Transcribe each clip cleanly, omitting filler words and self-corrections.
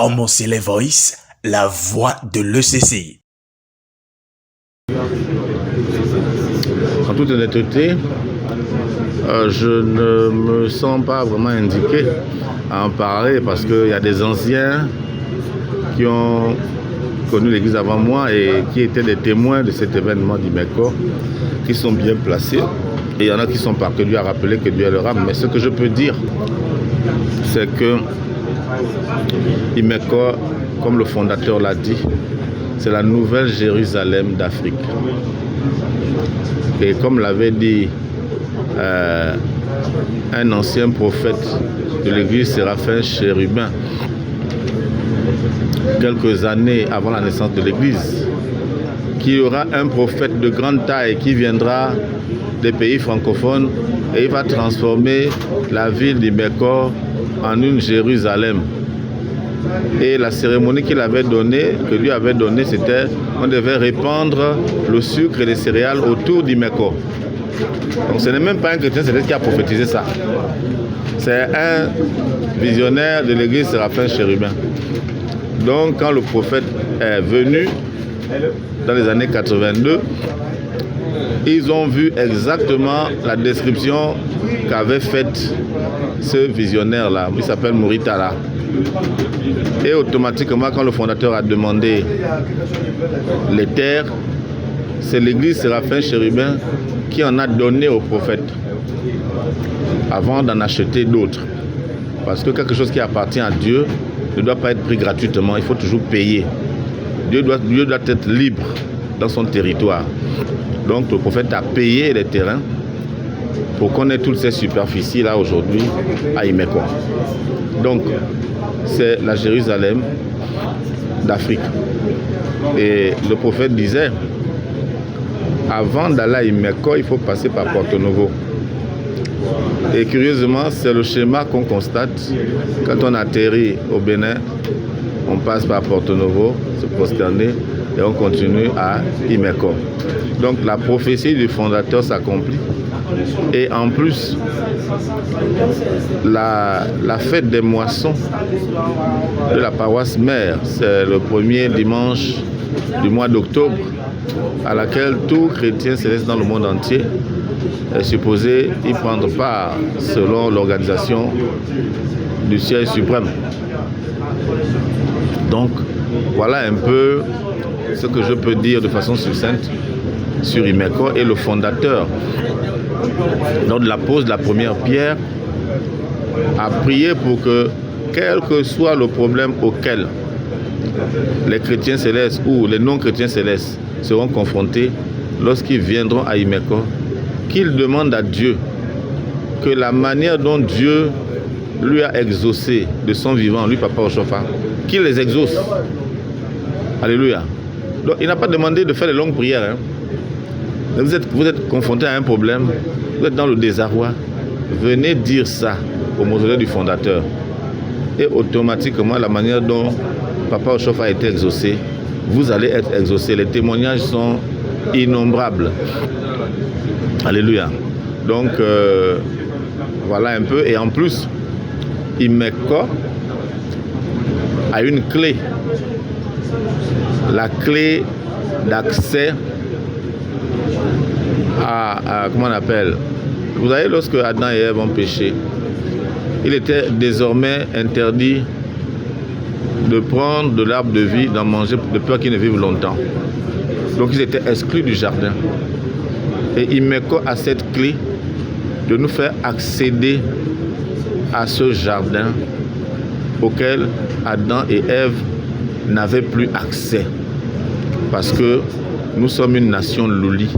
Omosile Voice, la voix de l'ECC. En toute honnêteté, je ne me sens pas vraiment indiqué à en parler parce qu'il y a des anciens qui ont connu l'Église avant moi et qui étaient des témoins de cet événement d'Imeko, qui sont bien placés. Et il y en a qui sont par que Dieu a rappelé que Dieu est leur âme. Mais ce que je peux dire, c'est que Imeko, comme le fondateur l'a dit, c'est la nouvelle Jérusalem d'Afrique. Et comme l'avait dit un ancien prophète de l'église, Séraphin Chérubin, quelques années avant la naissance de l'église, qu'il y aura un prophète de grande taille qui viendra des pays francophones et il va transformer la ville d'Imeko en une Jérusalem. Et la cérémonie qu'il avait donnée, que Dieu avait donnée, c'était on devait répandre le sucre et les céréales autour d'Imeko. Donc ce n'est même pas un chrétien céleste qui a prophétisé ça. C'est un visionnaire de l'église Séraphin Chérubin. Donc quand le prophète est venu dans les années 82, ils ont vu exactement la description qu'avait faite ce visionnaire-là. Il s'appelle Mouritala. Et automatiquement, quand le fondateur a demandé les terres, c'est l'église Séraphin Chérubin qui en a donné au prophète avant d'en acheter d'autres. Parce que quelque chose qui appartient à Dieu ne doit pas être pris gratuitement, il faut toujours payer. Dieu doit être libre dans son territoire. Donc le prophète a payé les terrains pour qu'on ait toutes ces superficies là aujourd'hui à Imeko. Donc c'est la Jérusalem d'Afrique. Et le prophète disait, avant d'aller à Imeko, il faut passer par Porto Novo. Et curieusement, c'est le schéma qu'on constate quand on atterrit au Bénin. On passe par Porto Novo, se prosterner, et on continue à Imeko. Donc la prophétie du fondateur s'accomplit. Et en plus, la fête des moissons de la paroisse mère, c'est le premier dimanche du mois d'octobre, à laquelle tout chrétien céleste dans le monde entier est supposé y prendre part selon l'organisation du siège suprême. Donc, voilà un peu ce que je peux dire de façon succincte sur Imeko. Et le fondateur, lors de la pose de la première pierre, a prié pour que, quel que soit le problème auquel les chrétiens célestes ou les non-chrétiens célestes seront confrontés lorsqu'ils viendront à Imeko, qu'ils demandent à Dieu que la manière dont Dieu lui a exaucé de son vivant, lui Papa Oshofa, qu'il les exauce. Alléluia. Donc il n'a pas demandé de faire de longues prières. Vous êtes confronté à un problème, vous êtes dans le désarroi, venez dire ça au mausolée du fondateur. Et automatiquement, la manière dont Papa Oshofa a été exaucé, vous allez être exaucé. Les témoignages sont innombrables. Alléluia. Donc, voilà un peu. Et en plus, Imeko a une clé. La clé d'accès à comment on appelle. Vous savez, lorsque Adam et Ève ont péché, il était désormais interdit de prendre de l'arbre de vie, d'en manger, de peur qu'ils ne vivent longtemps. Donc ils étaient exclus du jardin. Et Imeko a cette clé de nous faire accéder à ce jardin auquel Adam et Ève n'avaient plus accès. Parce que nous sommes une nation Luli.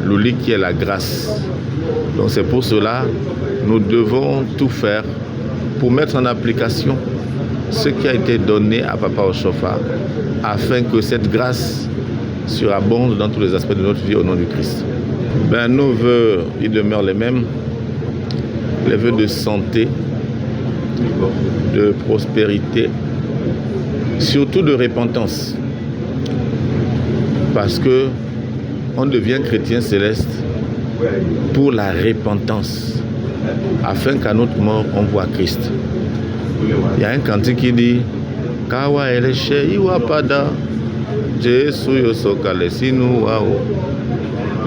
Luli qui est la grâce. Donc c'est pour cela que nous devons tout faire pour mettre en application ce qui a été donné à Papa Oshofa afin que cette grâce surabonde dans tous les aspects de notre vie au nom du Christ. Nos vœux, ils demeurent les mêmes. Les vœux de santé, de prospérité, surtout de repentance. Parce que on devient chrétien céleste pour la repentance, afin qu'à notre mort, on voit Christ. Il y a un cantique qui dit kawa eleshe iwapada Jesu yosoka lesinu wao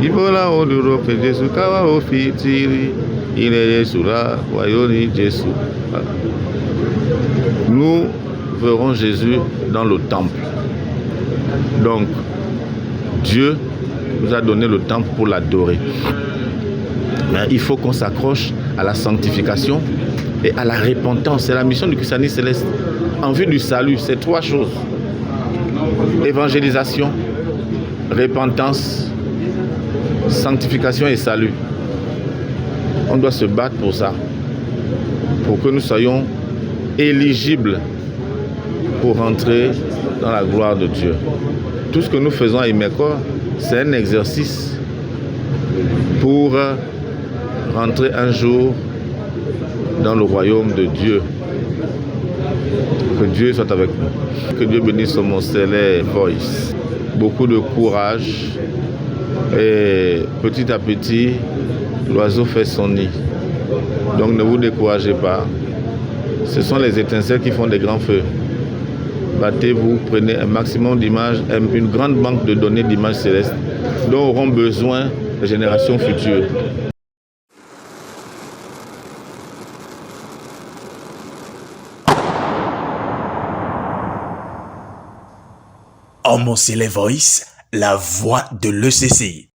ibola oduro pe Jesu kawa ofitiri ile Yesu la wayoni Jesu. Nous verrons Jésus dans le temple. Donc Dieu nous a donné le temple pour l'adorer. Mais il faut qu'on s'accroche à la sanctification et à la repentance. C'est la mission du christianisme céleste. En vue du salut, c'est 3 choses. Évangélisation, repentance, sanctification et salut. On doit se battre pour ça. Pour que nous soyons éligibles pour rentrer dans la gloire de Dieu. Tout ce que nous faisons à Imeko, c'est un exercice pour rentrer un jour dans le royaume de Dieu. Que Dieu soit avec nous. Que Dieu bénisse mon célèbre voice. Beaucoup de courage et petit à petit, l'oiseau fait son nid. Donc ne vous découragez pas. Ce sont les étincelles qui font des grands feux. Battez-vous, prenez un maximum d'images, une grande banque de données d'images célestes dont auront besoin les générations futures. Homo Célèbre Voice, la voix de l'ECC.